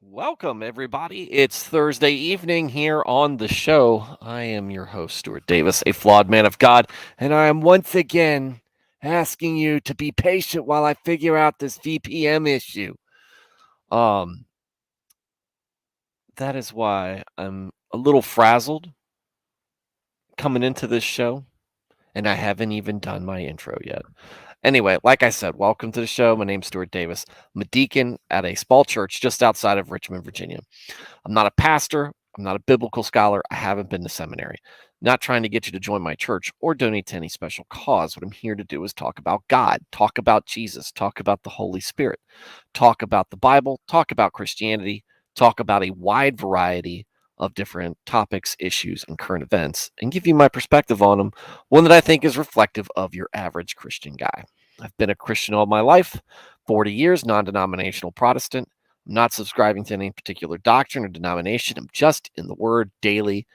Welcome, everybody. It's Thursday evening here on the show. I am your host, Stuart Davis, a flawed man of God, and I am once again asking you to be patient while I figure out this VPN issue. Um, that is why I'm a little frazzled coming into this show, and I haven't even done my intro yet. Anyway, like I said, welcome to the show. My name's Stuart Davis. I'm a deacon at a small church just outside of Richmond, Virginia. I'm not a pastor. I'm not a biblical scholar. I haven't been to seminary. Not trying to get you to join my church or donate to any special cause. What I'm here to do is talk about God, talk about Jesus, talk about the Holy Spirit, talk about the Bible, talk about Christianity, talk about a wide variety of different topics, issues, and current events, and give you my perspective on them, one that I think is reflective of your average Christian guy. I've been a Christian all my life, 40 years, non denominational Protestant. I'm not subscribing to any particular doctrine or denomination. I'm just in the Word daily,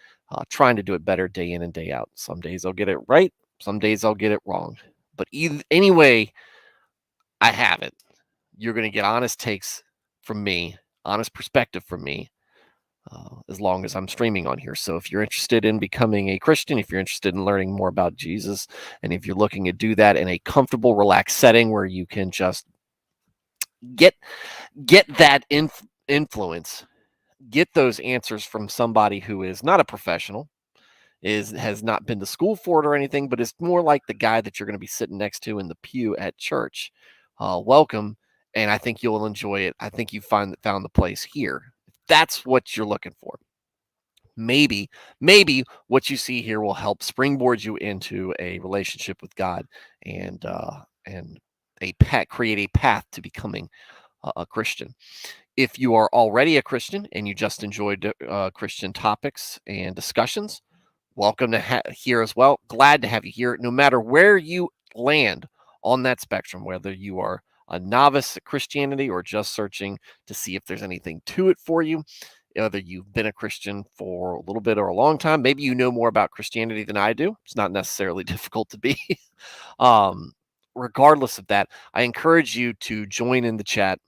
trying to do it better day in and day out. Some days I'll get it right, some days I'll get it wrong. But anyway, I have it. You're going to get honest takes from me, honest perspective from me, as long as I'm streaming on here. So if you're interested in becoming a Christian, if you're interested in learning more about Jesus, and if you're looking to do that in a comfortable, relaxed setting where you can just get that influence, get those answers from somebody who is not a professional, has not been to school for it or anything, but is more like the guy that you're going to be sitting next to in the pew at church. Welcome, and I think you'll enjoy it. I think you found the place here. If that's what you're looking for. Maybe what you see here will help springboard you into a relationship with God and create a path to becoming a Christian. If you are already a Christian and you just enjoyed Christian topics and discussions, welcome to here as well. Glad to have you here. No matter where you land on that spectrum, whether you are a novice at Christianity or just searching to see if there's anything to it for you, whether you've been a Christian for a little bit or a long time, maybe you know more about Christianity than I do. It's not necessarily difficult to be. um, Regardless of that, I encourage you to join in the chat.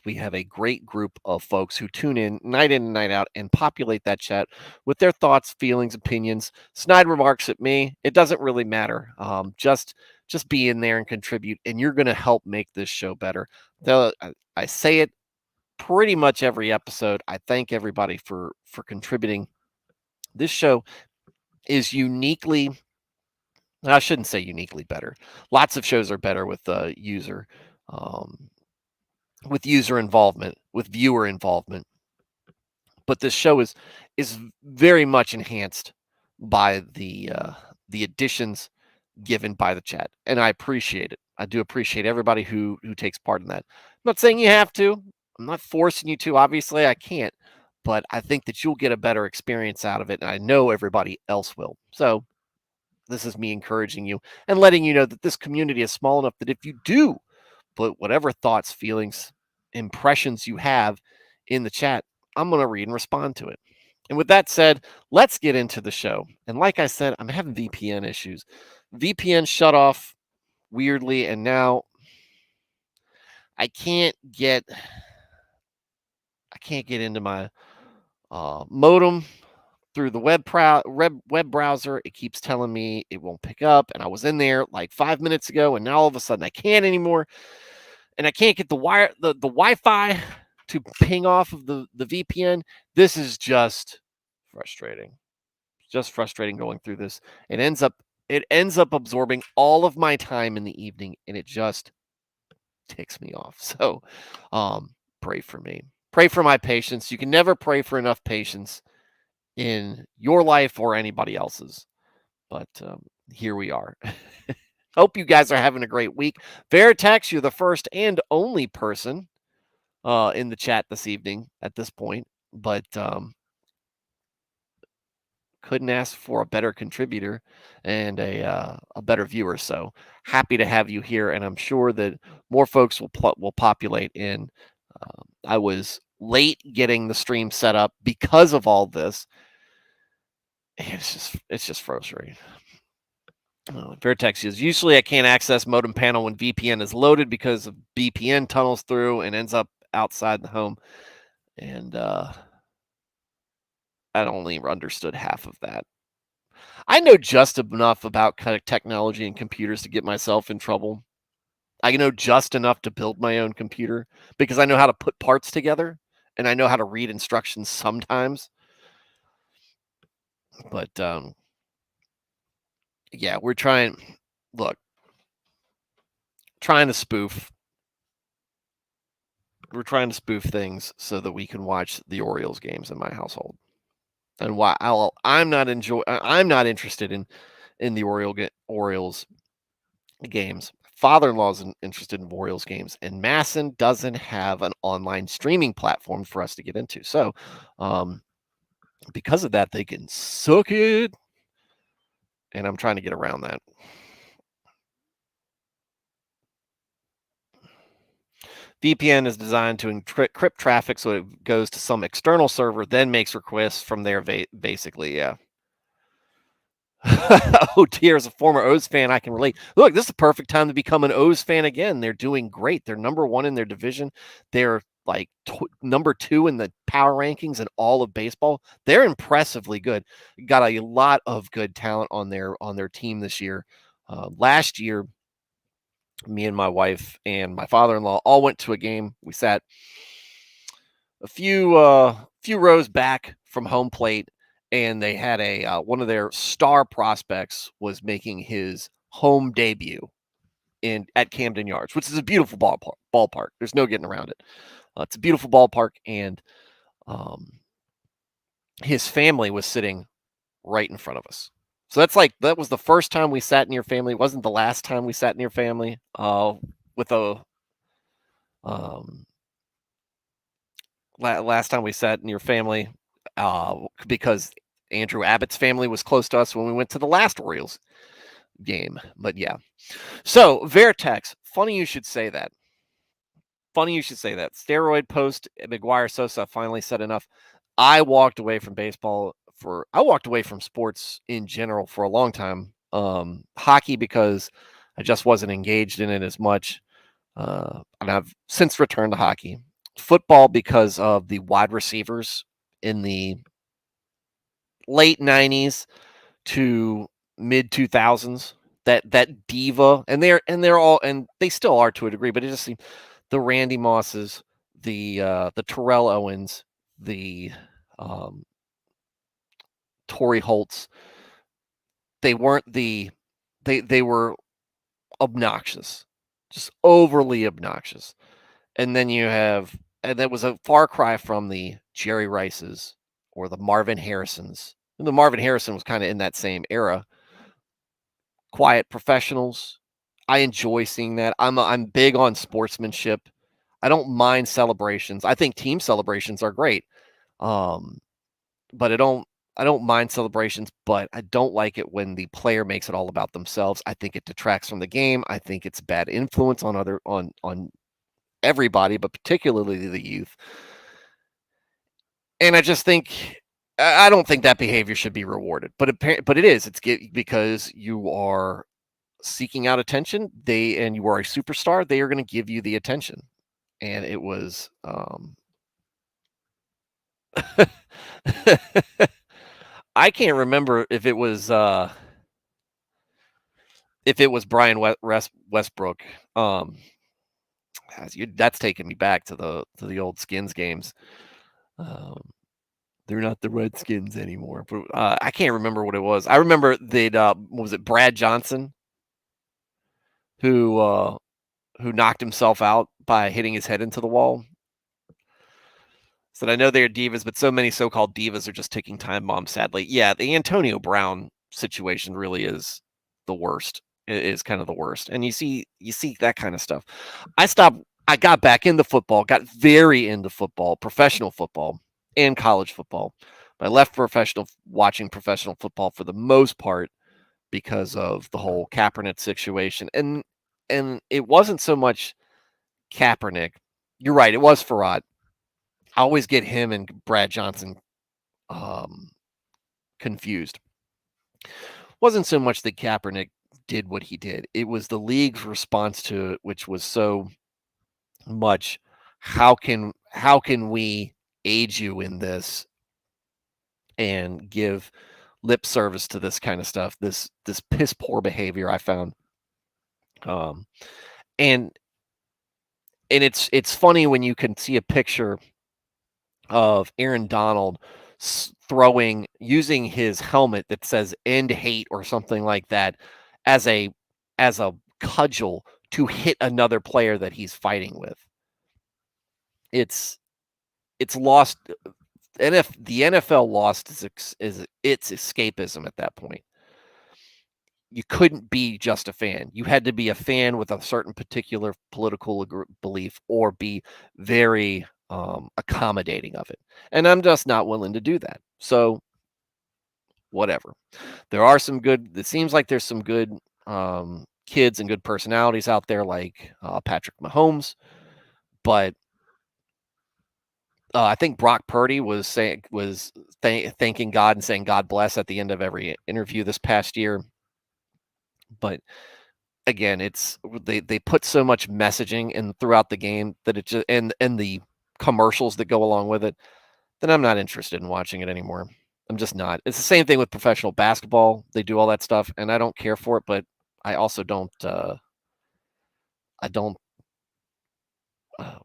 We have a great group of folks who tune in and night out and populate that chat with their thoughts, feelings, opinions, snide remarks at me. It doesn't really matter. Just be in there and contribute, and you're going to help make this show better. Though I say it pretty much every episode. I thank everybody for contributing. This show is uniquely, I shouldn't say uniquely better. Lots of shows are better um, with user involvement, with viewer involvement. But this show is very much enhanced by the additions given by the chat, and I appreciate it. I do appreciate everybody who takes part in that. I'm not saying you have to. I'm not forcing you to. Obviously, I can't, but I think that you'll get a better experience out of it, and I know everybody else will. So this is me encouraging you and letting you know that this community is small enough that if you do put whatever thoughts, feelings, impressions you have in the chat, I'm going to read and respond to it. And with that said, let's get into the show. And like I said, I'm having VPN issues. VPN shut off weirdly, and now I can't get into my modem through the web browser. It keeps telling me it won't pick up, and I was in there like 5 minutes ago, and now all of a sudden I can't anymore, and I can't get the Wi-Fi to ping off of the VPN. This is just frustrating. Just frustrating going through this. It ends up absorbing all of my time in the evening, and it just ticks me off. So, pray for me. Pray for my patience. You can never pray for enough patience in your life or anybody else's. But here we are. Hope you guys are having a great week. Veritex, you're the first and only person in the chat this evening at this point, but couldn't ask for a better contributor and a better viewer. So happy to have you here, and I'm sure that more folks will populate in. I was late getting the stream set up because of all this. It's just frustrating. Vertex is usually I can't access modem panel when VPN is loaded because of VPN tunnels through and ends up outside the home, and I only understood half of that. I know just enough about kind of technology and computers to get myself in trouble. I know just enough to build my own computer because I know how to put parts together and I know how to read instructions sometimes. But yeah, we're trying. Look, trying to spoof. We're trying to spoof things so that we can watch the Orioles games in my household. And why I'm not interested in the Orioles games. Father-in-law is interested in Orioles games, and Masson doesn't have an online streaming platform for us to get into. So, because of that, they can suck it, and I'm trying to get around that. VPN is designed to encrypt traffic so it goes to some external server, then makes requests from there. Basically, yeah. Oh dear, as a former O's fan, I can relate. Look, this is the perfect time to become an O's fan again. They're doing great. They're number one in their division. They're like number 2 in the power rankings in all of baseball. They're impressively good. Got a lot of good talent on their team this year. Last year, me and my wife and my father-in-law all went to a game. We sat a few rows back from home plate, and they had a one of their star prospects was making his home debut in at Camden Yards, which is a beautiful ballpark. There's no getting around it. It's a beautiful ballpark, and um, his family was sitting right in front of us. So that was the first time we sat in your family. It wasn't the last time we sat in your family. With a um, last time we sat in your family, because Andrew Abbott's family was close to us when we went to the last Orioles game. But yeah. So, Vertex, funny you should say that. Funny you should say that. Steroid post McGuire Sosa finally said enough. I walked away from I walked away from sports in general for a long time. Hockey because I just wasn't engaged in it as much. And I've since returned to hockey. Football because of the wide receivers in the late 90s to mid 2000s. That diva, and they're all, and they still are to a degree, but it just seems the Randy Mosses, the Terrell Owens, the um, Torrey Holtz. They weren't they were obnoxious, just overly obnoxious. And then and that was a far cry from the Jerry Rices or the Marvin Harrisons. And the Marvin Harrison was kind of in that same era. Quiet professionals. I enjoy seeing that. I'm big on sportsmanship. I don't mind celebrations. I think team celebrations are great. Um, but I don't mind celebrations, but I don't like it when the player makes it all about themselves. I think it detracts from the game. I think it's bad influence on on everybody, but particularly the youth. And I just think I don't think that behavior should be rewarded, but it is. Because you are seeking out attention. And you are a superstar. They are going to give you the attention, and it was. I can't remember if it was Brian Westbrook. That's taking me back to the old Skins games. Um, they're not the Redskins anymore, but I can't remember what it was. I remember was it Brad Johnson who knocked himself out by hitting his head into the wall. Said, I know they're divas, but so many so-called divas are just ticking time bombs, sadly. Yeah, the Antonio Brown situation really is the worst. It is kind of the worst. And you see that kind of stuff. I got back into football, got very into football, professional football and college football. But I left watching professional football for the most part because of the whole Kaepernick situation. And it wasn't so much Kaepernick. You're right, it was Farad. I always get him and Brad Johnson um, confused. Wasn't so much that Kaepernick did what he did. It was the league's response to it, which was so much how can we aid you in this and give lip service to this kind of stuff, this piss poor behavior I found. Um, and it's funny when you can see a picture of Aaron Donald using his helmet that says "End Hate" or something like that as a cudgel to hit another player that he's fighting with. It's lost. And if the NFL lost its escapism at that point, you couldn't be just a fan. You had to be a fan with a certain particular political belief or be very accommodating of it. And I'm just not willing to do that. So, whatever. There are some good, it seems like there's some good kids and good personalities out there like Patrick Mahomes. But I think Brock Purdy was thanking God and saying God bless at the end of every interview this past year. But again, it's they put so much messaging in throughout the game that it just and the commercials that go along with it that I'm not interested in watching it anymore. I'm just not. It's the same thing with professional basketball. They do all that stuff, and I don't care for it. But I also don't. I don't uh,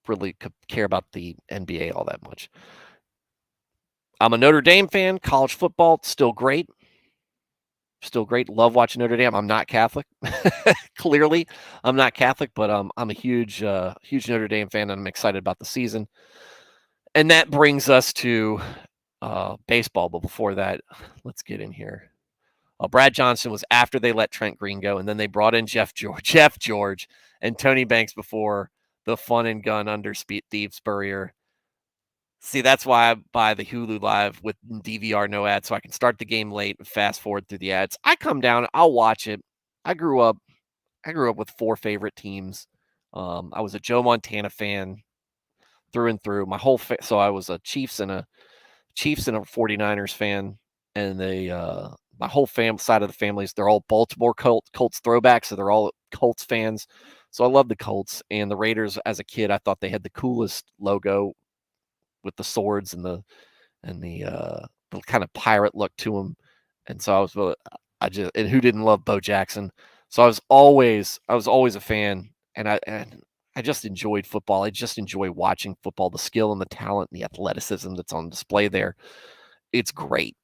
really care about the NBA all that much. I'm a Notre Dame fan. College football still great. Still great. Love watching Notre Dame. I'm not Catholic. Clearly, I'm not Catholic, but I'm a huge Notre Dame fan, and I'm excited about the season. And that brings us to baseball. But before that, let's get in here. Brad Johnson was after they let Trent Green go, and then they brought in Jeff George, and Tony Banks before the fun and gun under Steve Spurrier. See, that's why I buy the Hulu Live with DVR no ads, so I can start the game late and fast forward through the ads. I come down, I'll watch it. I grew up with 4 favorite teams. I was a Joe Montana fan through and through. So I was a Chiefs and a 49ers fan, and my whole side of the families, they're all Baltimore Colts throwbacks, so they're all Colts fans. So I love the Colts and the Raiders. As a kid, I thought they had the coolest logo with the swords and the kind of pirate look to them. And so and who didn't love Bo Jackson? So I was always a fan, and I just enjoyed football. I just enjoy watching football, the skill and the talent and the athleticism that's on display there. It's great.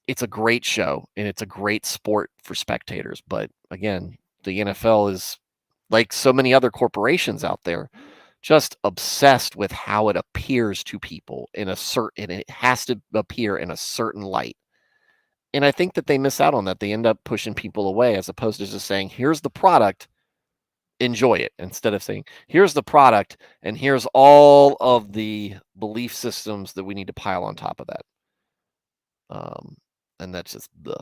It's a great show, and it's a great sport for spectators. But again, the NFL is like so many other corporations out there, just obsessed with how it appears to people and it has to appear in a certain light. And I think that they miss out on that. They end up pushing people away as opposed to just saying, here's the product, enjoy it, instead of saying, here's the product and here's all of the belief systems that we need to pile on top of that. And that's just the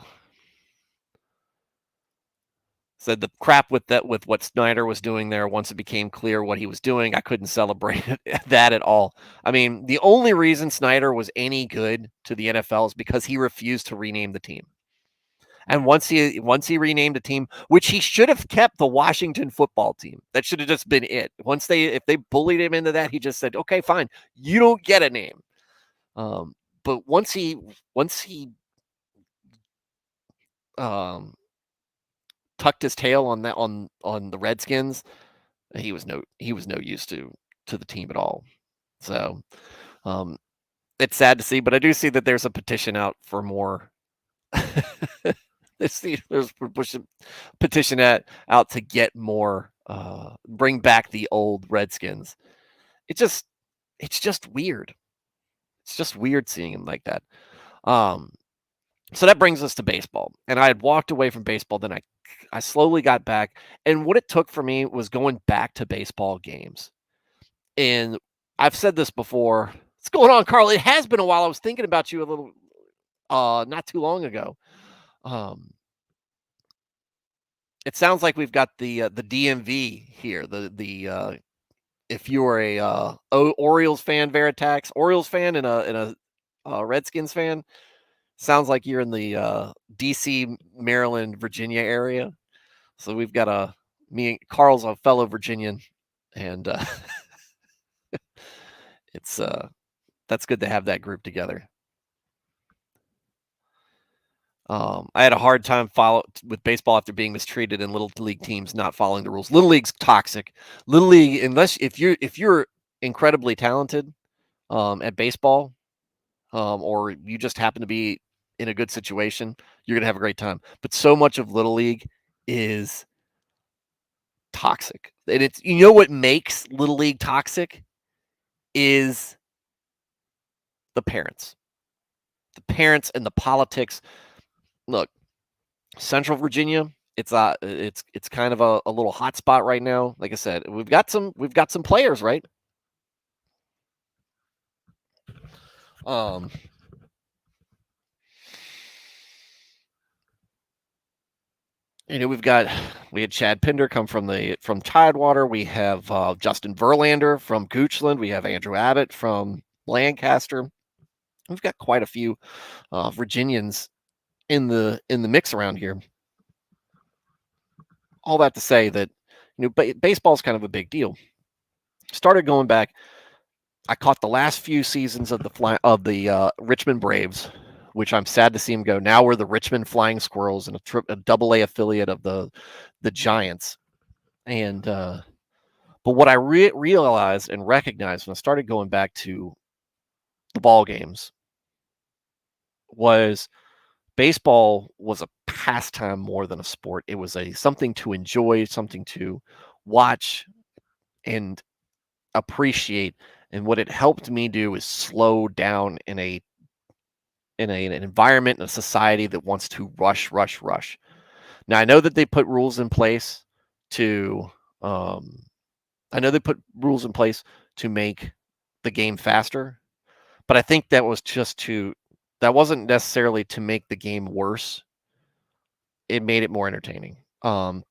said the crap with what Snyder was doing there. Once it became clear what he was doing, I couldn't celebrate that at all. I mean, the only reason Snyder was any good to the NFL is because he refused to rename the team. And once he renamed a team, which he should have kept the Washington football team. That should have just been it. If they bullied him into that, he just said, "Okay, fine, you don't get a name." But once he tucked his tail on the Redskins, he was no use to the team at all. So it's sad to see, but I do see that there's a petition out for more. There's pushing petition out to get more, bring back the old Redskins. It's just weird. It's just weird seeing him like that. So that brings us to baseball, and I had walked away from baseball. Then I slowly got back, and what it took for me was going back to baseball games. And I've said this before. What's going on, Carl? It has been a while. I was thinking about you a little, not too long ago. It sounds like we've got the DMV here. If you are a Orioles fan, Veritax Orioles fan, and a Redskins fan, sounds like you're in the DC, Maryland, Virginia area. So we've got me and Carl's a fellow Virginian, and It's that's good to have that group together. I had a hard time with baseball after being mistreated in little league teams not following the rules. Little league's toxic. Little league, unless if you're incredibly talented at baseball, or you just happen to be in a good situation, you're gonna have a great time. But so much of little league is toxic, and it's what makes little league toxic is the parents and the politics. Look, Central Virginia, it's kind of a little hot spot right now. Like I said, we've got some players, right? Um, we had Chad Pinder come from Tidewater. We have Justin Verlander from Goochland. We have Andrew Abbott from Lancaster. We've got quite a few Virginians in the mix around here. All that to say that baseball is kind of a big deal. Started going back. I caught the last few seasons of the Richmond Braves, which I'm sad to see them go. Now we're the Richmond Flying Squirrels and a Double A affiliate of the Giants. And but what I realized and recognized when I started going back to the ball games was baseball was a pastime more than a sport. It was something to enjoy, something to watch and appreciate. And what it helped me do is slow down in an environment and a society that wants to rush, rush, rush. Now I know that they put rules in place to I know they put rules in place to make the game faster, but I think that wasn't necessarily to make the game worse. It made it more entertaining.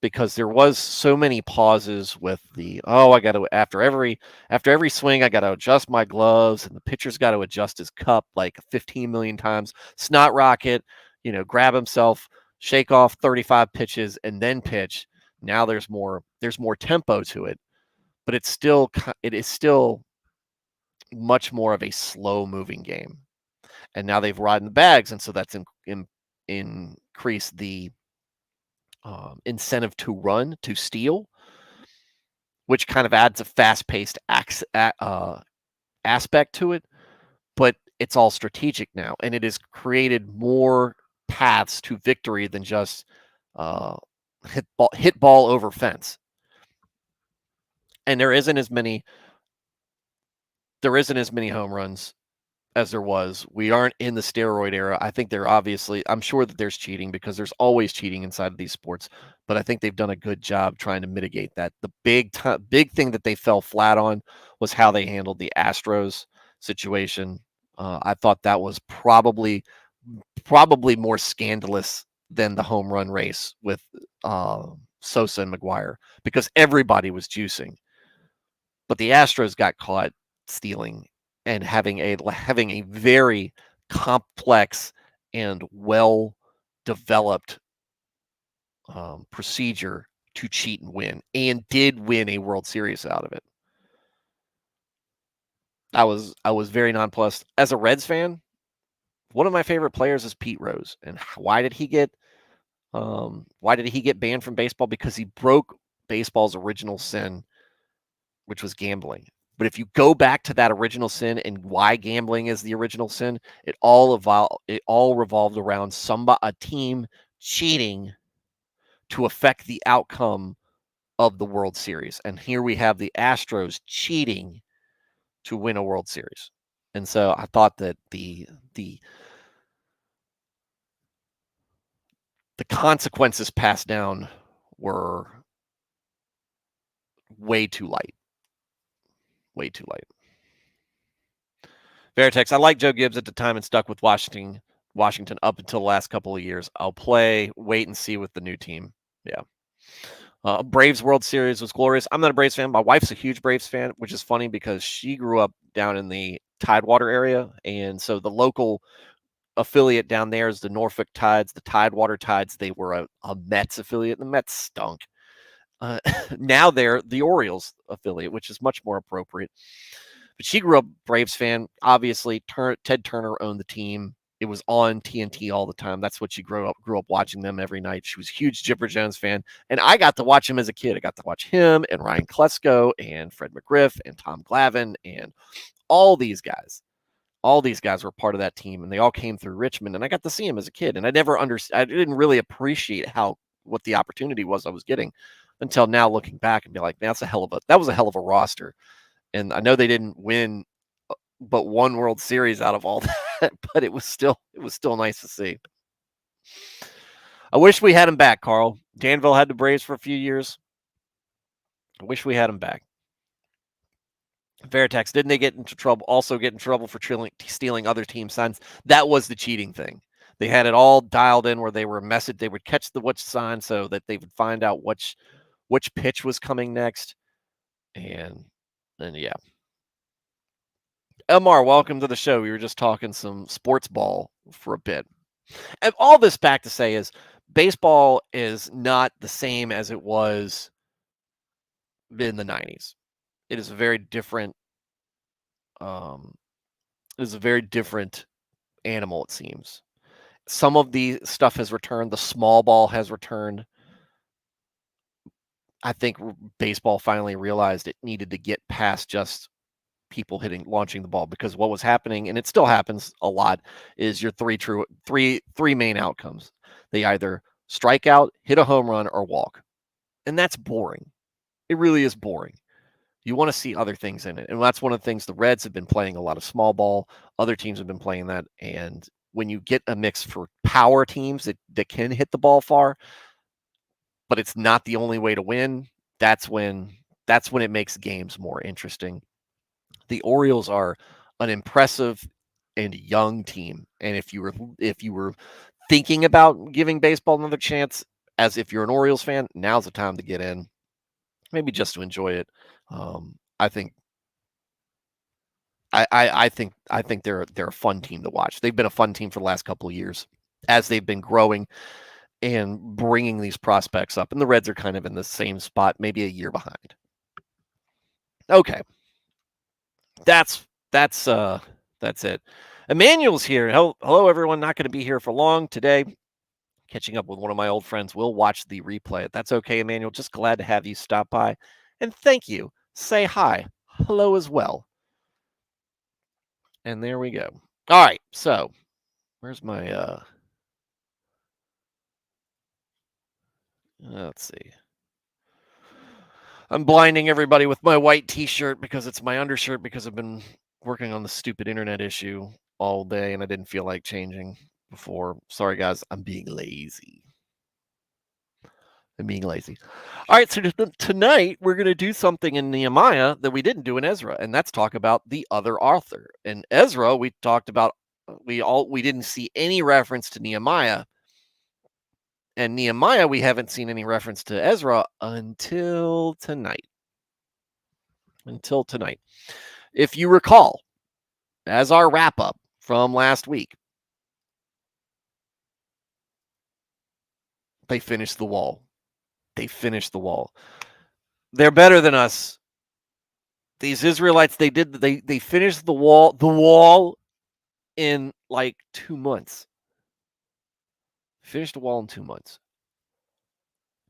Because there was so many pauses with I got to after every swing I got to adjust my gloves and the pitcher's got to adjust his cup like 15 million times. Snot rocket, grab himself, shake off 35 pitches and then pitch. Now there's more tempo to it, but it is still much more of a slow moving game. And now they've ridden the bags, and so that's increased the incentive to run, to steal, which kind of adds a fast-paced aspect to it. But it's all strategic now, and it has created more paths to victory than just hit ball over fence. And there isn't as many home runs as there was. We aren't in the steroid era. I think I'm sure that there's cheating because there's always cheating inside of these sports, but I think they've done a good job trying to mitigate that. The big thing that they fell flat on was how they handled the Astros situation. I thought that was probably more scandalous than the home run race with Sosa and McGuire because everybody was juicing. But the Astros got caught stealing and having a very complex and well developed procedure to cheat and win, and did win a World Series out of it. I was very nonplussed. As a Reds fan, one of my favorite players is Pete Rose, and why did he get banned from baseball? Because he broke baseball's original sin, which was gambling. But if you go back to that original sin and why gambling is the original sin, it all revolved around a team cheating to affect the outcome of the World Series. And here we have the Astros cheating to win a World Series. And so I thought that the consequences passed down were way too light. Way too light. Veritex, I like Joe Gibbs at the time and stuck with Washington up until the last couple of years. I'll wait and see with the new team. Yeah. Braves World Series was glorious. I'm not a Braves fan. My wife's a huge Braves fan, which is funny because she grew up down in the Tidewater area. And so the local affiliate down there is the Norfolk Tides, the Tidewater Tides. They were a Mets affiliate. The Mets stunk. Now they're the Orioles affiliate, which is much more appropriate. But she grew up Braves fan. Obviously, Ted Turner owned the team. It was on TNT all the time. That's what she grew up watching them every night. She was a huge Chipper Jones fan. And I got to watch him as a kid. I got to watch him and Ryan Klesko and Fred McGriff and Tom Glavine and all these guys. All these guys were part of that team, and they all came through Richmond. And I got to see him as a kid. And I didn't really appreciate what the opportunity was I was getting until now, looking back and be like, man, that was a hell of a roster. And I know they didn't win but one World Series out of all that, but it was still nice to see. I wish we had him back, Carl. Danville had the Braves for a few years. I wish we had him back. Veritex, didn't they get into trouble? Also get in trouble for stealing other team signs? That was the cheating thing. They had it all dialed in where they were messaged. They would catch the which sign so that they would find out which pitch was coming next. And yeah. Elmar, welcome to the show. We were just talking some sports ball for a bit. And all this back to say is baseball is not the same as it was in the 90s. It is a very different animal, it seems. Some of the stuff has returned. The small ball has returned. I think baseball finally realized it needed to get past just people launching the ball, because what was happening, and it still happens a lot, is your three main outcomes. They either strike out, hit a home run, or walk. And that's boring. It really is boring. You want to see other things in it. And that's one of the things. The Reds have been playing a lot of small ball. Other teams have been playing that. And when you get a mix for power teams that can hit the ball far, but it's not the only way to win, that's when it makes games more interesting. The Orioles are an impressive and young team. And if you were thinking about giving baseball another chance, as if you're an Orioles fan, now's the time to get in, maybe just to enjoy it. I think they're a fun team to watch. They've been a fun team for the last couple of years as they've been growing and bringing these prospects up. And the Reds are kind of in the same spot, maybe a year behind. Okay. That's it. Emmanuel's here. Hello, everyone. Not going to be here for long today. Catching up with one of my old friends. We'll watch the replay. That's okay, Emmanuel. Just glad to have you stop by. And thank you. Say hi. Hello as well. And there we go. All right. So where's my let's see. I'm blinding everybody with my white t-shirt because it's my undershirt, because I've been working on the stupid internet issue all day and I didn't feel like changing before. Sorry, guys. I'm being lazy. All right, so tonight we're going to do something in Nehemiah that we didn't do in Ezra, and that's talk about the other author. In Ezra, we talked about we didn't see any reference to Nehemiah. And Nehemiah, we haven't seen any reference to Ezra until tonight. If you recall, as our wrap up from last week, they finished the wall. They're better than us. These Israelites, they finished the wall in like 2 months. Finished the wall in 2 months.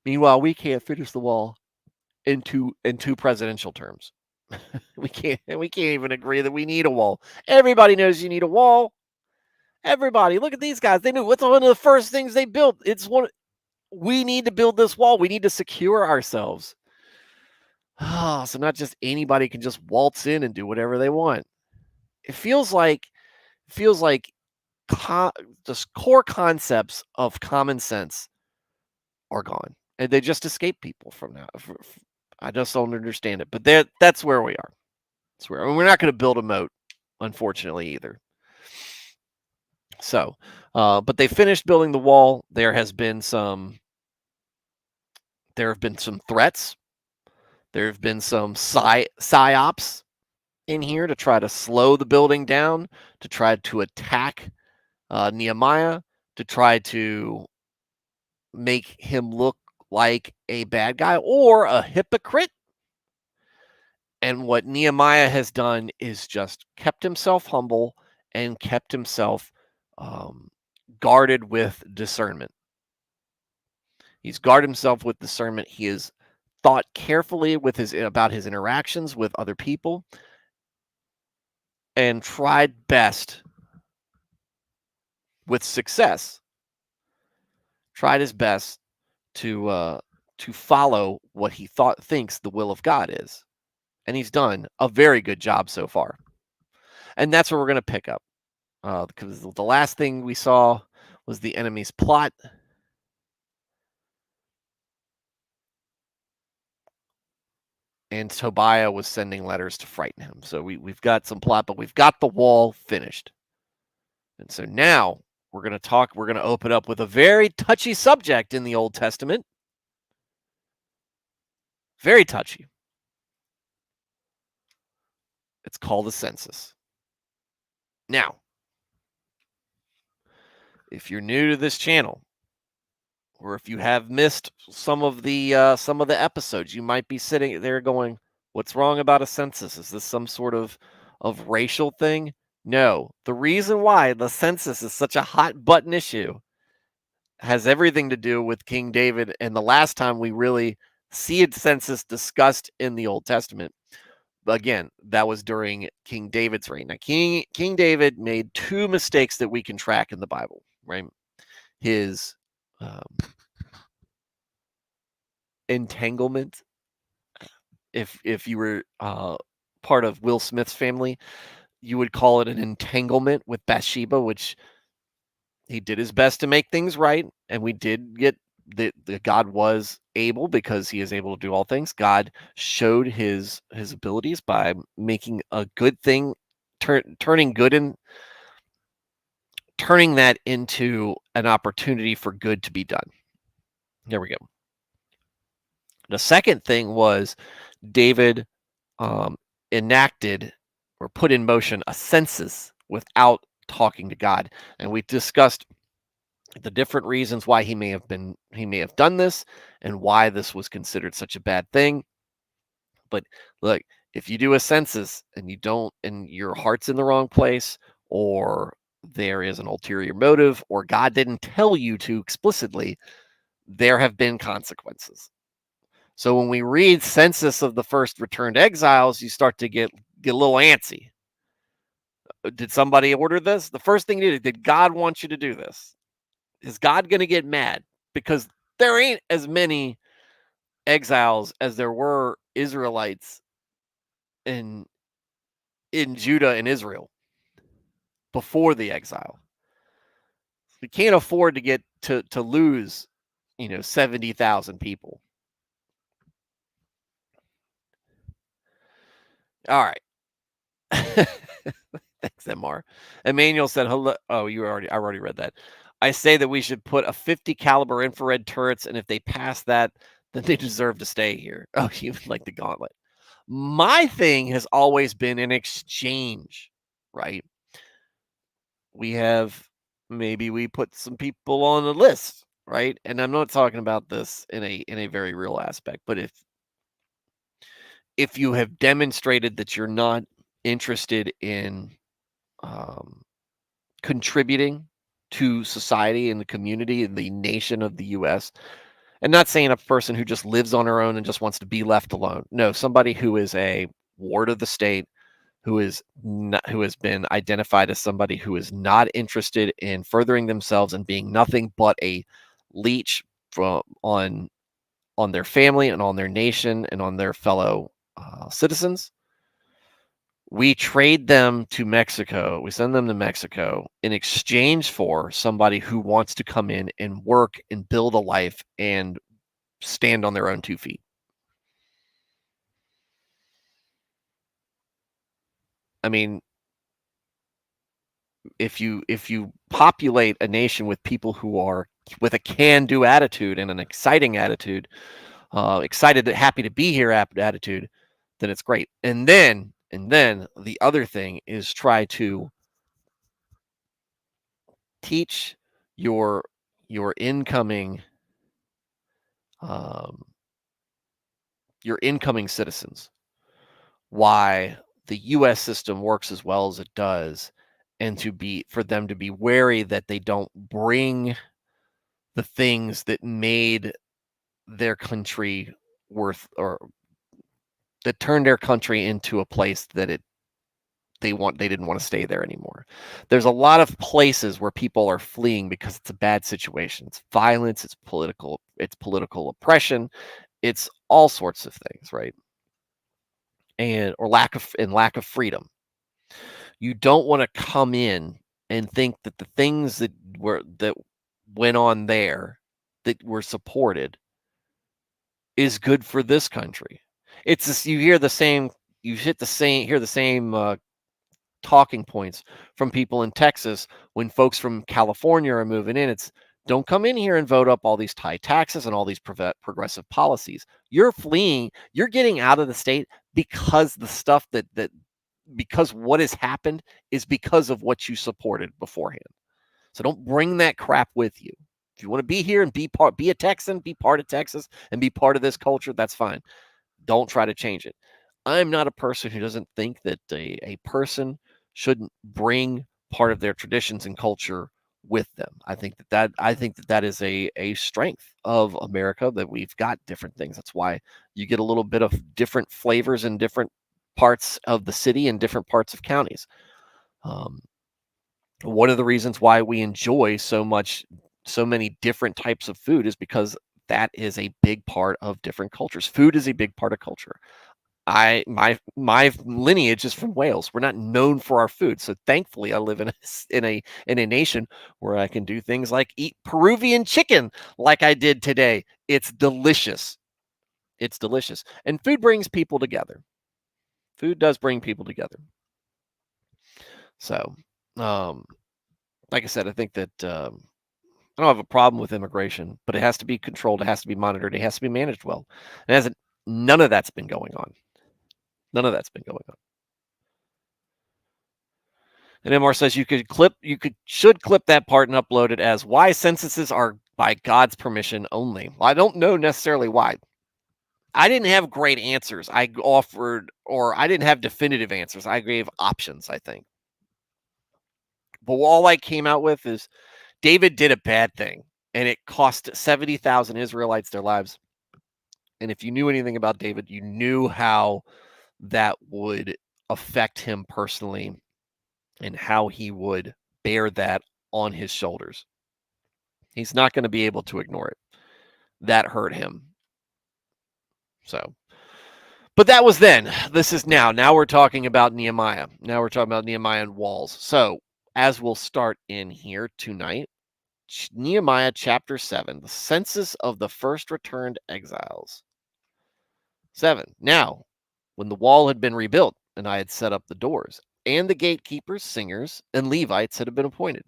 Meanwhile, we can't finish the wall in two presidential terms. we can't even agree that we need a wall. Everybody knows you need a wall. Everybody, look at these guys. They knew what's one of the first things they built. We need to build this wall. We need to secure ourselves. So not just anybody can just waltz in and do whatever they want. It feels like just core concepts of common sense are gone, and they just escape people from now. I just don't understand it, but that's where we are. We're not going to build a moat, unfortunately, either. So, but they finished building the wall. There have been some threats. There have been some psyops in here to try to slow the building down, to try to attack Nehemiah, to try to make him look like a bad guy or a hypocrite. And what Nehemiah has done is just kept himself humble and kept himself um, guarded with discernment. He's guarded himself with discernment. He has thought carefully with his about his interactions with other people and tried best with success. Tried his best to follow what he thinks the will of God is, and he's done a very good job so far. And that's where we're going to pick up because the last thing we saw was the enemy's plot. And Tobiah was sending letters to frighten him. So we've got some plot, but we've got the wall finished. And so now we're going to open up with a very touchy subject in the Old Testament. Very touchy. It's called the census. Now, if you're new to this channel, or if you have missed some of the episodes, you might be sitting there going, "What's wrong about a census? Is this some sort of racial thing?" No. The reason why the census is such a hot button issue has everything to do with King David and the last time we really see a census discussed in the Old Testament. Again, that was during King David's reign. Now, King David made two mistakes that we can track in the Bible, right? His entanglement. If you were part of Will Smith's family, you would call it an entanglement with Bathsheba, which he did his best to make things right, and we did get the God was able because he is able to do all things. God showed his abilities by making a good thing, turning good and turning that into an opportunity for good to be done. There we go. The second thing was David enacted or put in motion a census without talking to God, and we discussed the different reasons why he may have done this and why this was considered such a bad thing. But look, if you do a census and you don't and your heart's in the wrong place, or there is an ulterior motive, or God didn't tell you to explicitly, there have been consequences. So when we read census of the first returned exiles, you start to get a little antsy. Did somebody order this? The first thing did God want you to do this? Is God going to get mad? Because there ain't as many exiles as there were Israelites in Judah and Israel before the exile. We can't afford to get to lose, 70,000 people. All right. Thanks, MR. Emmanuel said, "Hello." Oh, I already read that. I say that we should put a 50 caliber infrared turrets, and if they pass that, then they deserve to stay here. Oh, you like the gauntlet. My thing has always been an exchange, right? Maybe we put some people on the list, right? And I'm not talking about this in a very real aspect, but if you have demonstrated that you're not interested in um, contributing to society and the community and the nation of the US, and not saying a person who just lives on her own and just wants to be left alone. No, somebody who is a ward of the state, who has been identified as somebody who is not interested in furthering themselves and being nothing but a leech on their family and on their nation and on their fellow citizens. We trade them to Mexico. We send them to Mexico in exchange for somebody who wants to come in and work and build a life and stand on their own 2 feet. I mean, if you populate a nation with people who are with a can-do attitude and an exciting attitude, excited, happy to be here attitude, then it's great. And then the other thing is try to teach your incoming um, your incoming citizens why the US system works as well as it does, and for them to be wary that they don't bring the things that made their country worth, or that turned their country into a place that they didn't want to stay there anymore. There's a lot of places where people are fleeing because it's a bad situation. It's violence, it's political oppression, it's all sorts of things, right? And or lack of freedom. You don't want to come in and think that the things that went on there, that were supported, is good for this country. It's this, you hear the same, hear the same talking points from people in Texas when folks from California are moving in. It's, don't come in here and vote up all these high taxes and all these progressive policies. You're fleeing, you're getting out of the state because the stuff because what has happened is because of what you supported beforehand. So don't bring that crap with you. If you want to be here and be a Texan, be part of Texas and be part of this culture, that's fine. Don't try to change it. I'm not a person who doesn't think that a person shouldn't bring part of their traditions and culture with them. I think that is a strength of America, that we've got different things. That's why you get a little bit of different flavors in different parts of the city and different parts of counties. Um, One of the reasons why we enjoy so many different types of food is because that is a big part of different cultures. Food is a big part of culture. My lineage is from Wales. We're not known for our food, so thankfully I live in a nation where I can do things like eat Peruvian chicken like I did today. It's delicious. It's delicious, and food brings people together. Food does bring people together. So, um, like I said, I think that I don't have a problem with immigration, but it has to be controlled. It has to be monitored. It has to be managed well. And hasn't none of that's been going on. None of that's been going on. And MR says should clip that part and upload it as why censuses are by God's permission only. Well, I don't know necessarily why. I didn't have great answers. I didn't have definitive answers. I gave options, I think. But all I came out with is David did a bad thing, and it cost 70,000 Israelites their lives. And if you knew anything about David, you knew how that would affect him personally and how he would bear that on his shoulders. He's not going to be able to ignore it. That hurt him. So, but that was then. This is now. Now we're talking about Nehemiah. Now we're talking about Nehemiah and walls. So, as we'll start in here tonight, Nehemiah chapter 7, the census of the first returned exiles. 7. Now, when the wall had been rebuilt, and I had set up the doors, and the gatekeepers, singers, and Levites had been appointed,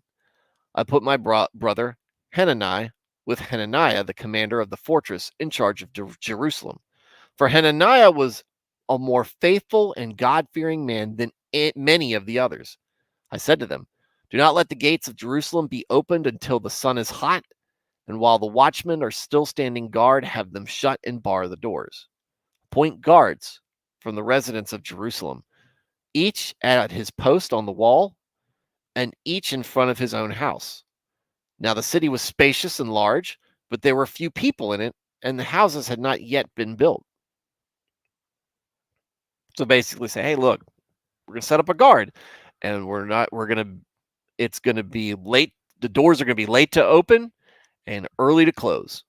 I put my brother Hanani with Hananiah, the commander of the fortress, in charge of Jerusalem. For Hananiah was a more faithful and God-fearing man than many of the others. I said to them, do not let the gates of Jerusalem be opened until the sun is hot, and while the watchmen are still standing guard, have them shut and bar the doors. Appoint guards from the residents of Jerusalem, each at his post on the wall, and each in front of his own house. Now the city was spacious and large, but there were few people in it, and the houses had not yet been built. So basically say, hey, look, we're going to set up a guard, and it's going to be late. The doors are going to be late to open and early to close.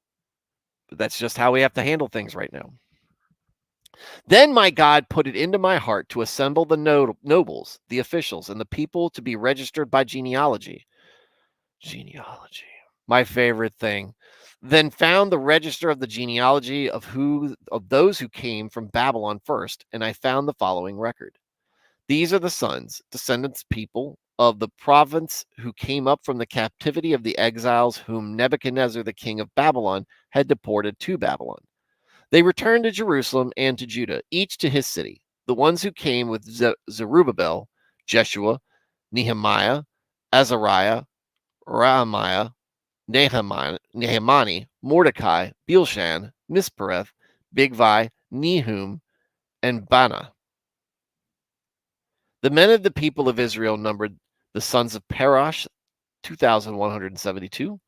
But that's just how we have to handle things right now. Then my God put it into my heart to assemble the nobles, the officials, and the people to be registered by genealogy. Genealogy. My favorite thing. Then found the register of the genealogy of those who came from Babylon first, and I found the following record. These are the sons, descendants, people of the province who came up from the captivity of the exiles whom Nebuchadnezzar, the king of Babylon, had deported to Babylon. They returned to Jerusalem and to Judah, each to his city. The ones who came with Zerubbabel, Jeshua, Nehemiah, Azariah, Rahamiah, Nehemani, Mordecai, Bilshan, Mispereth, Bigvai, Nehum, and Bana. The men of the people of Israel numbered the sons of Parash, 2,172.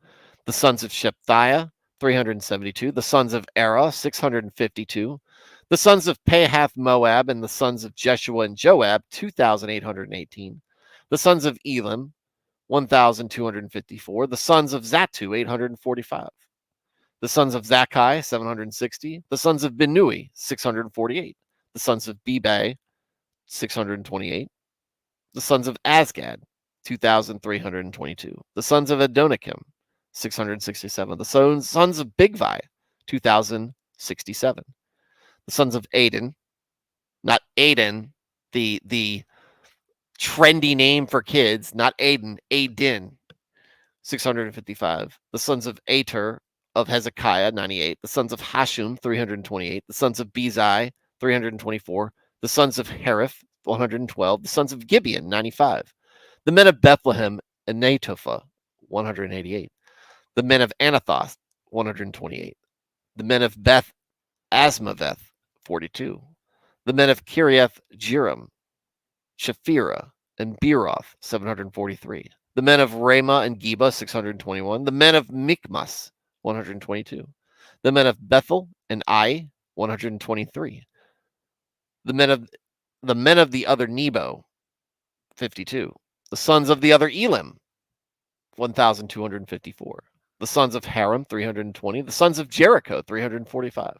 The sons of Shephatiah, 372. The sons of Erah, 652. The sons of Pahath Moab and the sons of Jeshua and Joab, 2,818. The sons of Elam, 1,254. The sons of Zatu, 845. The sons of Zakkai, 760. The sons of Binui, 648. The sons of Bebai, 628. The sons of Azgad, 2,322. The sons of Adonikim, 667. The sons of Bigvai, 2,067. The sons of Aden, not Aden, the trendy name for kids, not Aden, Aden, 655. The sons of Ater of Hezekiah, 98. The sons of Hashum, 328. The sons of Bezai, 324. The sons of Hariph, 112. The sons of Gibeon, 95. The men of Bethlehem and Netophah, 188. The men of Anathoth, 128. The men of Beth Asmaveth, 42. The men of Kiriath Jearim, Shephirah, and Beeroth, 743. The men of Ramah and Geba, 621. The men of Michmas, 122. The men of Bethel and Ai, 123. The men of the other Nebo, 52. The sons of the other Elam, 1,254. The sons of Haram, 320. The sons of Jericho, 345.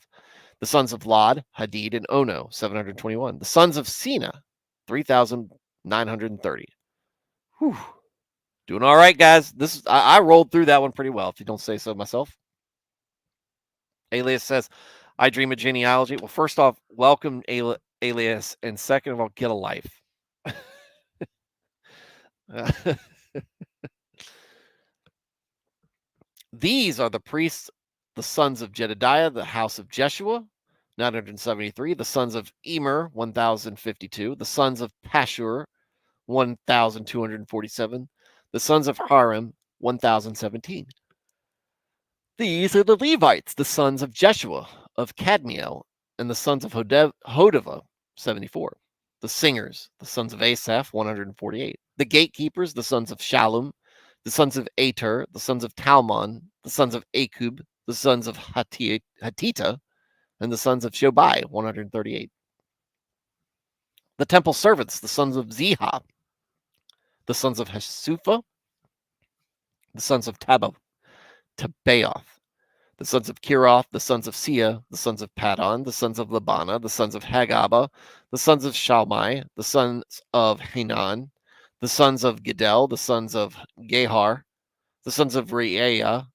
The sons of Lod, Hadid, and Ono, 721. The sons of Sina, 3,930. Whew. Doing all right, guys. I rolled through that one pretty well, if you don't say so myself. Alias says, I dream of genealogy. Well, first off, welcome, Alias. And second of all, get a life. These are the priests, the sons of Jedediah, the house of Jeshua, 973. The sons of Emer, 1,052. The sons of Pashur, 1,247. The sons of Harim, 1,017. These are the Levites, the sons of Jeshua, of Kadmiel, and the sons of Hodeva, 74. The singers, the sons of Asaph, 148. The gatekeepers, the sons of Shallum, the sons of Ater, the sons of Talmon, the sons of Akub, the sons of Hatita, and the sons of Shobai, 138. The temple servants, the sons of Ziha, the sons of Hasufa, the sons of Tabaoth, the sons of Kiroth, the sons of Sia, the sons of Padon, the sons of Labana, the sons of Hagaba, the sons of Shalmai, the sons of Hanan, the sons of Gedel, the sons of Gehar, the sons of Reaiah,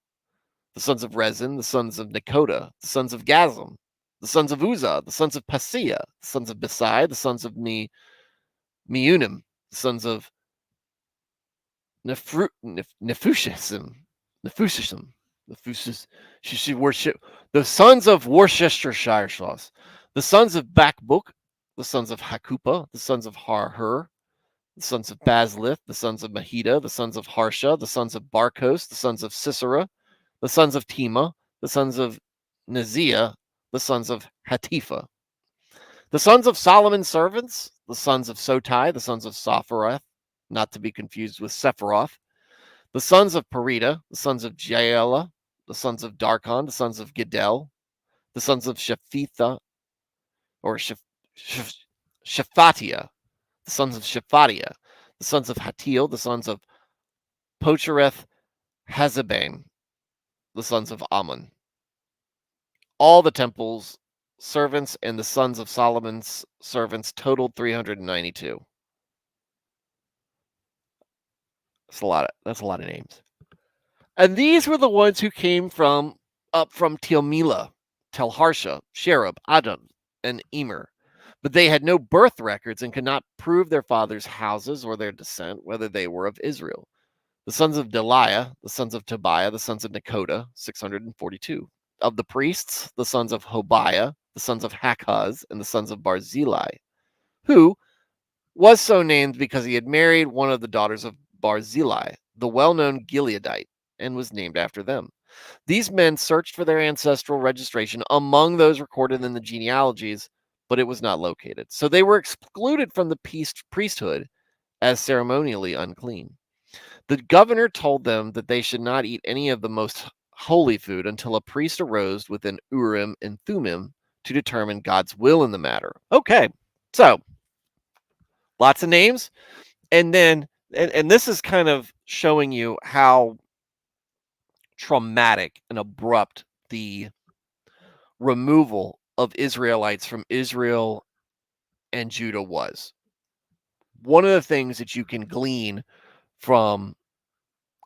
the sons of Rezin, the sons of Nekoda, the sons of Gazam, the sons of Uzzah, the sons of Paseah, the sons of Besai, the sons of Meunim, the sons of Nephushim, the sons of Worcestershire, the sons of Bakbuk, the sons of Hakupa, the sons of Harhur, the sons of Baslith, the sons of Mahida, the sons of Harsha, the sons of Barkos, the sons of Sisera, the sons of Tema, the sons of Neziah, the sons of Hatifa. The sons of Solomon's servants, the sons of Sotai, the sons of Sophereth, not to be confused with Sephiroth, the sons of Perida, the sons of Jaela, the sons of Darkon, the sons of Gedel, the sons of Shephitha, or Shephatiah, the sons of Shephatiah, the sons of Hatil, the sons of Pochereth Hazebam, the sons of Ammon. All the temple's servants and the sons of Solomon's servants totaled 392. That's a lot of names. And these were the ones who came up from Telmila, Telharsha, Sherab, Adam, and Emer. But they had no birth records and could not prove their fathers' houses or their descent, whether they were of Israel. The sons of Deliah, the sons of Tobiah, the sons of Nekoda, 642. Of the priests, the sons of Hobiah, the sons of Hakaz, and the sons of Barzillai, who was so named because he had married one of the daughters of Barzillai, the well-known Gileadite, and was named after them. These men searched for their ancestral registration among those recorded in the genealogies, but it was not located. So they were excluded from the priesthood as ceremonially unclean. The governor told them that they should not eat any of the most holy food until a priest arose with an Urim and Thummim to determine God's will in the matter. Okay, so lots of names. And then, and this is kind of showing you how traumatic and abrupt the removal of Israelites from Israel and Judah was. One of the things that you can glean from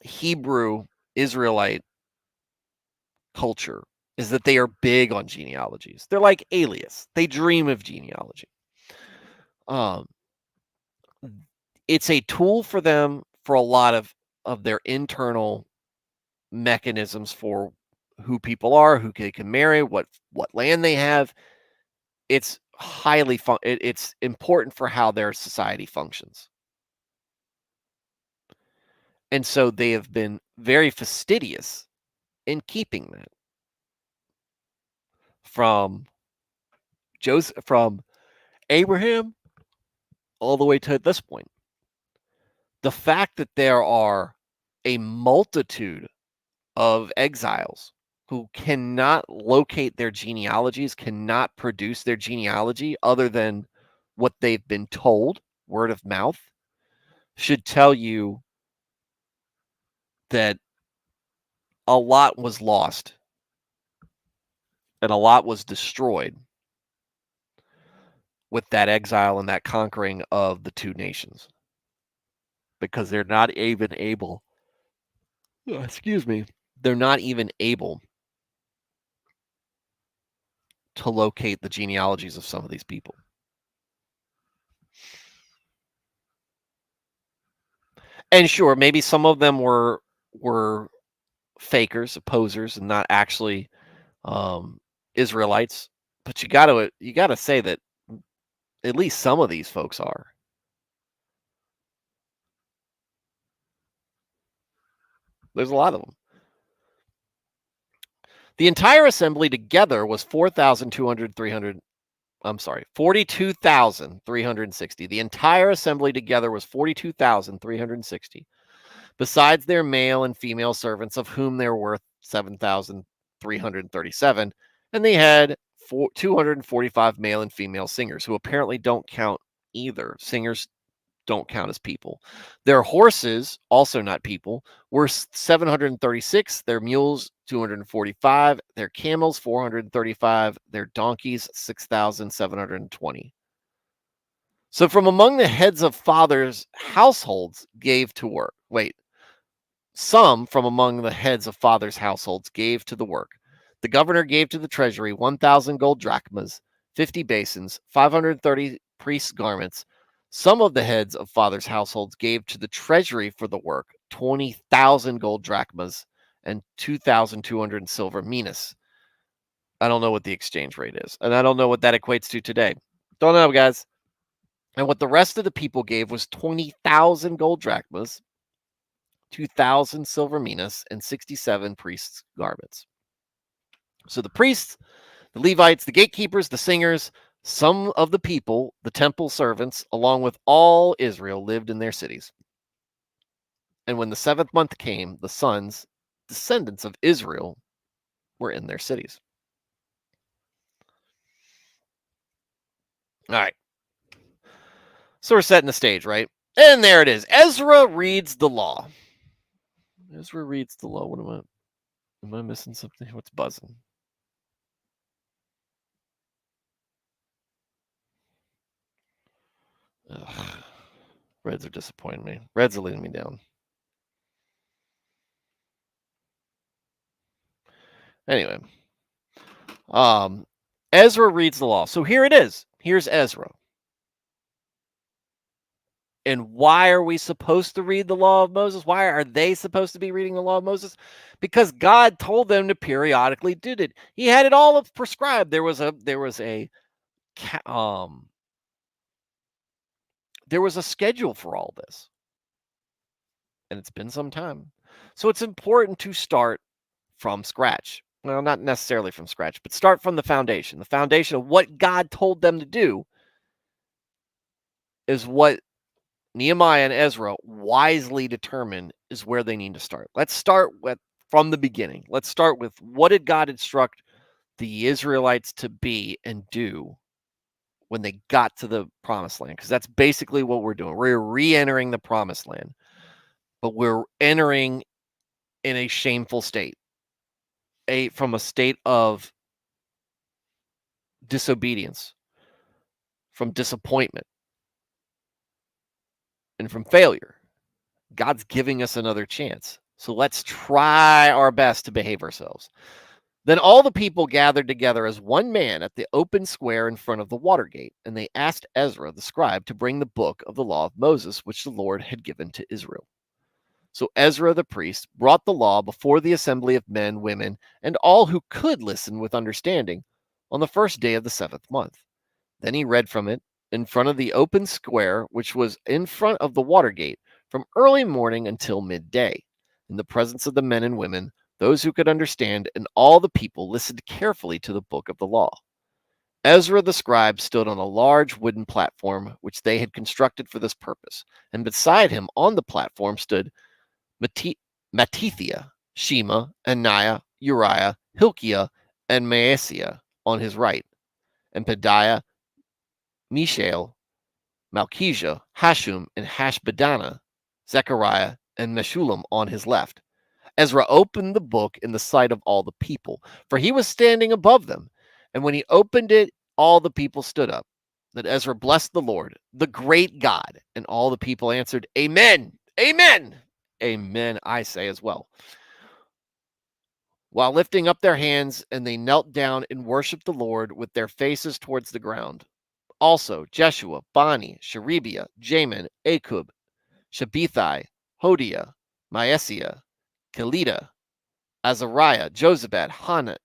Hebrew Israelite culture is that they are big on genealogies. They're like Alias. They dream of genealogy. Um, it's a tool for them for a lot of their internal mechanisms for who people are, who they can marry, what land they have. It's highly it's important for how their society functions. And so they have been very fastidious in keeping that from from Abraham all the way to this point. The fact that there are a multitude of exiles who cannot locate their genealogies, cannot produce their genealogy other than what they've been told, word of mouth, should tell you that a lot was lost and a lot was destroyed with that exile and that conquering of the two nations, because they're not even able, excuse me, they're not even able to locate the genealogies of some of these people. And sure, maybe some of them were fakers, posers, and not actually Israelites. But you gotta say that at least some of these folks are. There's a lot of them. The entire assembly together was 42,360. The entire assembly together was 42,360. Besides their male and female servants, of whom there were 7,337, and they had 245 male and female singers, who apparently don't count either. Singers don't count as people. Their horses, also not people, were 736, their mules 245, their camels 435, their donkeys 6,720. So from among the heads of fathers' households gave to work. Some from among the heads of fathers' households gave to the work. The governor gave to the treasury 1,000 gold drachmas, 50 basins, 530 priests' garments. Some of the heads of fathers' households gave to the treasury for the work 20,000 gold drachmas and 2,200 silver minas. I don't know what the exchange rate is, and I don't know what that equates to today. Don't know, guys. And what the rest of the people gave was 20,000 gold drachmas, 2,000 silver minas, and 67 priests' garments. So the priests, the Levites, the gatekeepers, the singers, some of the people, the temple servants, along with all Israel, lived in their cities. And when the 7th month came, the sons, descendants of Israel, were in their cities. All right. So we're setting the stage, right? And there it is. Ezra reads the law. Ezra reads the law. What am I missing something? What's buzzing? Ugh. Reds are disappointing me. Reds are leading me down. Anyway, Ezra reads the law. So here it is. Here's Ezra. And why are we supposed to read the law of Moses? Why are they supposed to be reading the law of Moses? Because God told them to periodically do it. He had it all prescribed. There was a schedule for all this, and it's been some time. So it's important to start from scratch. Well, not necessarily from scratch, but start from the foundation. The foundation of what God told them to do is what Nehemiah and Ezra wisely determined is where they need to start. Let's start with from the beginning. Let's start with what did God instruct the Israelites to be and do when they got to the promised land? Because that's basically what we're doing. We're re-entering the promised land, but we're entering in a shameful state, from a state of disobedience, from disappointment, and from failure. God's giving us another chance. So let's try our best to behave ourselves. Then all the people gathered together as one man at the open square in front of the water gate, and they asked Ezra the scribe to bring the book of the law of Moses, which the Lord had given to Israel. So Ezra the priest brought the law before the assembly of men, women, and all who could listen with understanding on the first day of the 7th month. Then he read from it in front of the open square, which was in front of the water gate, from early morning until midday, in the presence of the men and women, those who could understand, and all the people listened carefully to the book of the law. Ezra the scribe stood on a large wooden platform which they had constructed for this purpose, and beside him on the platform stood Mattithiah, Shema, Ananiah, Uriah, Hilkiah, and Maaseiah on his right, and Pedaiah, Mishael, Malchijah, Hashum, and Hashbaddanah, Zechariah, and Meshullam on his left. Ezra opened the book in the sight of all the people, for he was standing above them. And when he opened it, all the people stood up. Then Ezra blessed the Lord, the great God, and all the people answered, Amen, Amen, Amen, I say as well, while lifting up their hands, and they knelt down and worshiped the Lord with their faces towards the ground. Also, Jeshua, Bani, Sherebiah, Jamin, Akub, Shabbethai, Hodiah, Maaseiah, Kelida, Azariah, Jozabad, Hanan,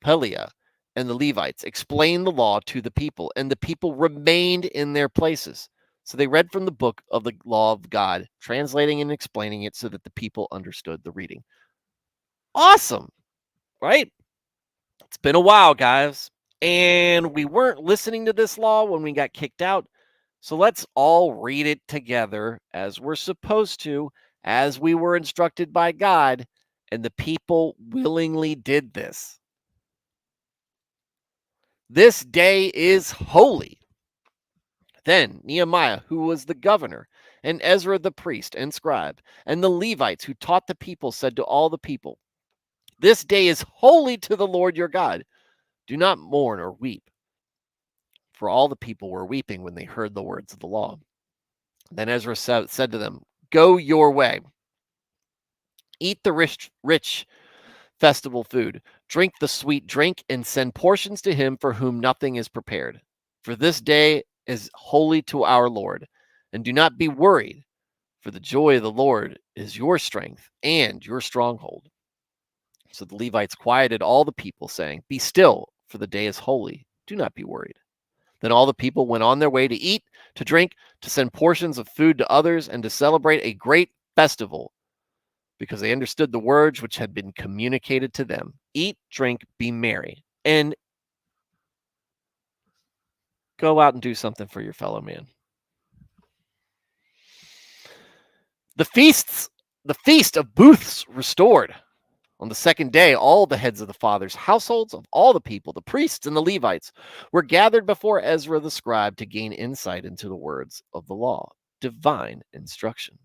Peliah, and the Levites explained the law to the people, and the people remained in their places. So they read from the book of the law of God, translating and explaining it so that the people understood the reading. Awesome, right? It's been a while, guys. And we weren't listening to this law when we got kicked out. So let's all read it together as we're supposed to, as we were instructed by God. And the people willingly did this. This day is holy. Then Nehemiah, who was the governor, and Ezra the priest and scribe, and the Levites who taught the people, said to all the people, This day is holy to the Lord your God. Do not mourn or weep. For all the people were weeping when they heard the words of the law. Then Ezra said to them, Go your way. Eat the rich festival food, drink the sweet drink, and send portions to him for whom nothing is prepared. For this day is holy to our Lord. And do not be worried, for the joy of the Lord is your strength and your stronghold. So the Levites quieted all the people, saying, Be still, for the day is holy. Do not be worried. Then all the people went on their way to eat, to drink, to send portions of food to others, and to celebrate a great festival, because they understood the words which had been communicated to them. Eat, drink, be merry, and go out and do something for your fellow man. The feast of booths restored. On the second day, all the heads of the fathers' households of all the people, the priests and the Levites, were gathered before Ezra the scribe to gain insight into the words of the law, divine instruction.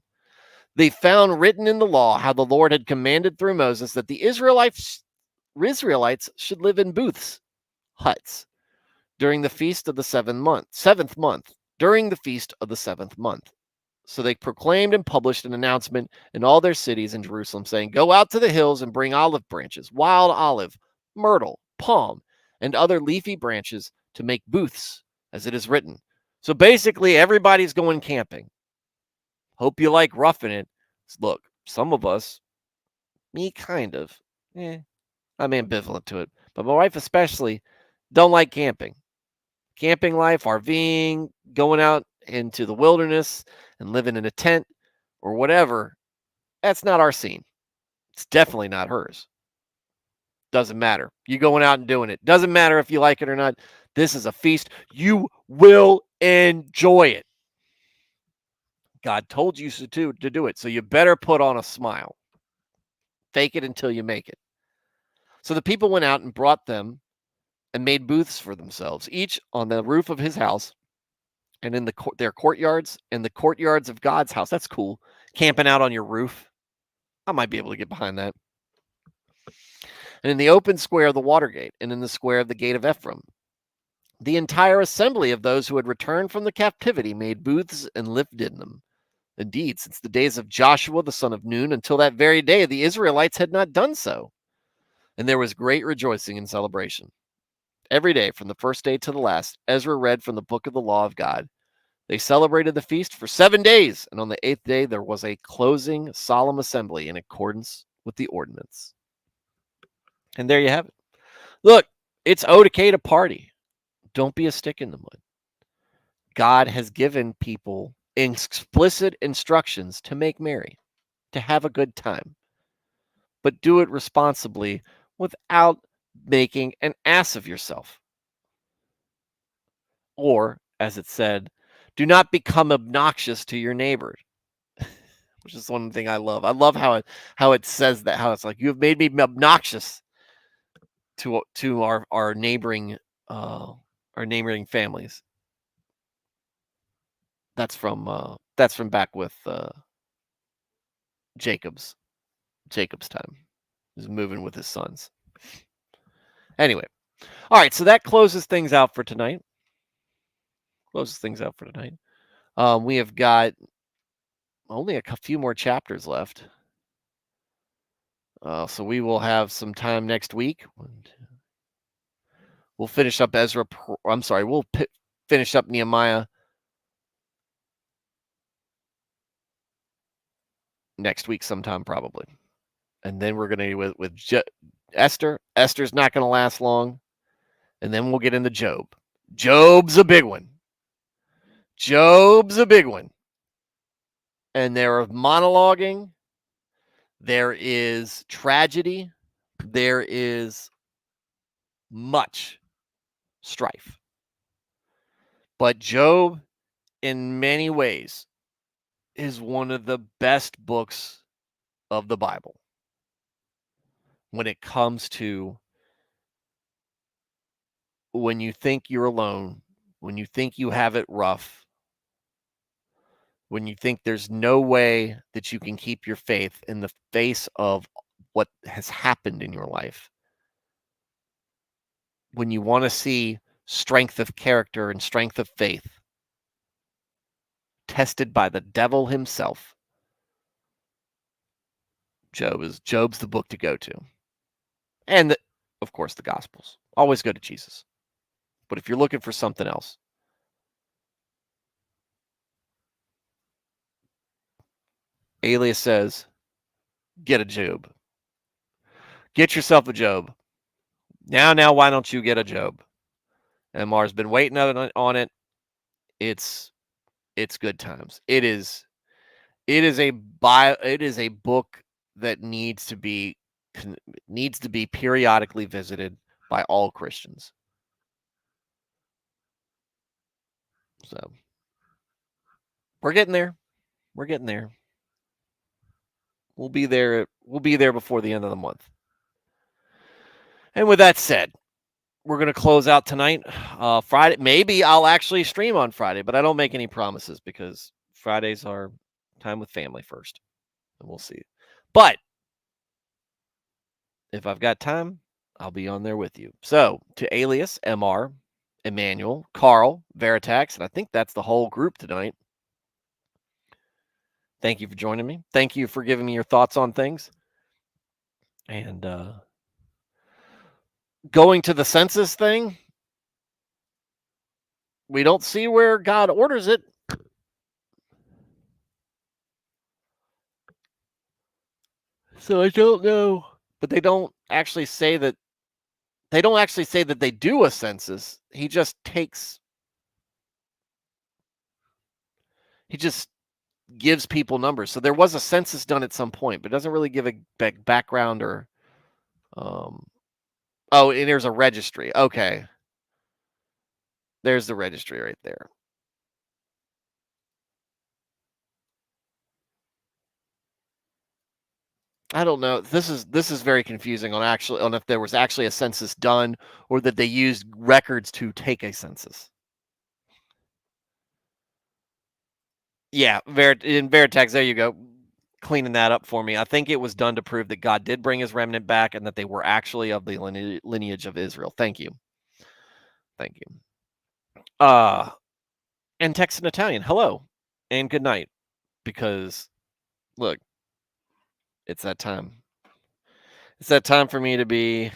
They found written in the law how the Lord had commanded through Moses that the Israelites should live in booths, huts, during the feast of the seventh month, during the feast of the 7th month. So they proclaimed and published an announcement in all their cities in Jerusalem, saying, Go out to the hills and bring olive branches, wild olive, myrtle, palm, and other leafy branches to make booths, as it is written. So basically, everybody's going camping. Hope you like roughing it. Look, some of us, me kind of, I'm ambivalent to it, but my wife especially, don't like camping. Camping life, RVing, going out into the wilderness and living in a tent or whatever, that's not our scene. It's definitely not hers. Doesn't matter. You going out and doing it. Doesn't matter if you like it or not. This is a feast. You will enjoy it. God told you to do it. So you better put on a smile. Fake it until you make it. So the people went out and brought them and made booths for themselves, each on the roof of his house and in their courtyards and the courtyards of God's house. That's cool. Camping out on your roof. I might be able to get behind that. And in the open square of the Watergate and in the square of the gate of Ephraim, the entire assembly of those who had returned from the captivity made booths and lived in them. Indeed, since the days of Joshua the son of Nun until that very day, the Israelites had not done so. And there was great rejoicing and celebration. Every day, from the first day to the last, Ezra read from the book of the law of God. They celebrated the feast for 7 days, and on the 8th day there was a closing solemn assembly in accordance with the ordinance. And there you have it. Look, it's okay to party. Don't be a stick in the mud. God has given people explicit instructions to make merry, to have a good time, but do it responsibly without making an ass of yourself. Or, as it said, do not become obnoxious to your neighbor, which is one thing I love. I love how it says that, how it's like, you have made me obnoxious to our neighboring families. That's from back with Jacob's time. He's moving with his sons. Anyway, all right. So that closes things out for tonight. We have got only a few more chapters left. So we will have some time next week. We'll finish up we'll finish up Nehemiah next week sometime probably. And then we're going to with Esther. Esther's not going to last long. And then we'll get into Job. Job's a big one. And there is monologuing. There is tragedy. There is much strife. But Job, in many ways, is one of the best books of the Bible when it comes to when you think you're alone, when you think you have it rough, when you think there's no way that you can keep your faith in the face of what has happened in your life. When you want to see strength of character and strength of faith tested by the devil himself, Job's the book to go to. And of course, the Gospels. Always go to Jesus. But if you're looking for something else, Alias says, get a Job. Get yourself a Job. Now, why don't you get a Job? MR's been waiting on it. It's good times. It is a book that needs to be periodically visited by all Christians. So we're getting there. We'll be there before the end of the month. And with that said, we're going to close out tonight. Friday, maybe I'll actually stream on Friday, but I don't make any promises because Fridays are time with family first. And we'll see. But if I've got time, I'll be on there with you. So to Alias, MR, Emmanuel, Carl, Veritax, and I think that's the whole group tonight. Thank you for joining me. Thank you for giving me your thoughts on things. And going to the census thing, we don't see where God orders it. So I don't know. But they don't actually say that they do a census. He just gives people numbers. So there was a census done at some point, but it doesn't really give a background or um oh, and there's a registry. Okay. There's the registry right there. I don't know. This is very confusing on if there was actually a census done or that they used records to take a census. Yeah, in Veritex, there you go. Cleaning that up for me. I think it was done to prove that God did bring his remnant back and that they were actually of the lineage of Israel. Thank you. Thank you. Uh and text in Italian, hello and good night. Because look, it's that time. It's that time for me to be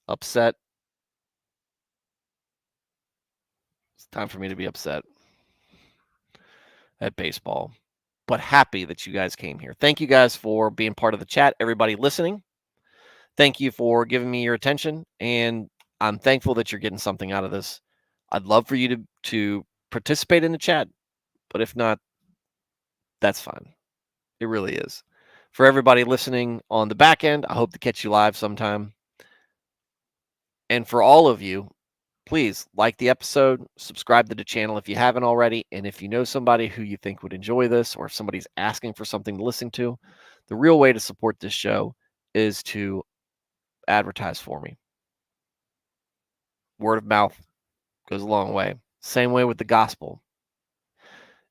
upset. It's time for me to be upset at baseball, but happy that you guys came here. Thank you guys for being part of the chat. Everybody listening, thank you for giving me your attention. And I'm thankful that you're getting something out of this. I'd love for you to participate in the chat, but if not, that's fine. It really is. For everybody listening on the back end, I hope to catch you live sometime. And for all of you, please like the episode, subscribe to the channel if you haven't already. And if you know somebody who you think would enjoy this, or if somebody's asking for something to listen to, the real way to support this show is to advertise for me. Word of mouth goes a long way. Same way with the gospel.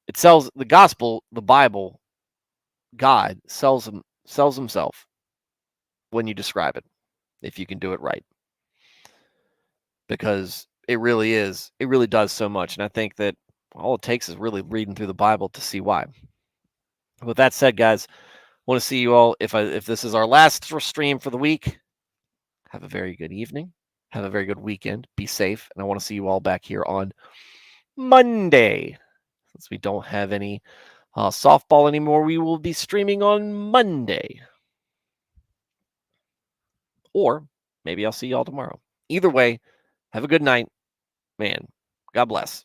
It sells the gospel, the Bible, God sells himself when you describe it, if you can do it right. Because it really does so much. And I think that all it takes is really reading through the Bible to see why. With that said, guys, I want to see you all. If this is our last stream for the week, have a very good evening. Have a very good weekend. Be safe. And I want to see you all back here on Monday. Since we don't have any softball anymore, we will be streaming on Monday. Or maybe I'll see y'all tomorrow. Either way, have a good night. Man, God bless.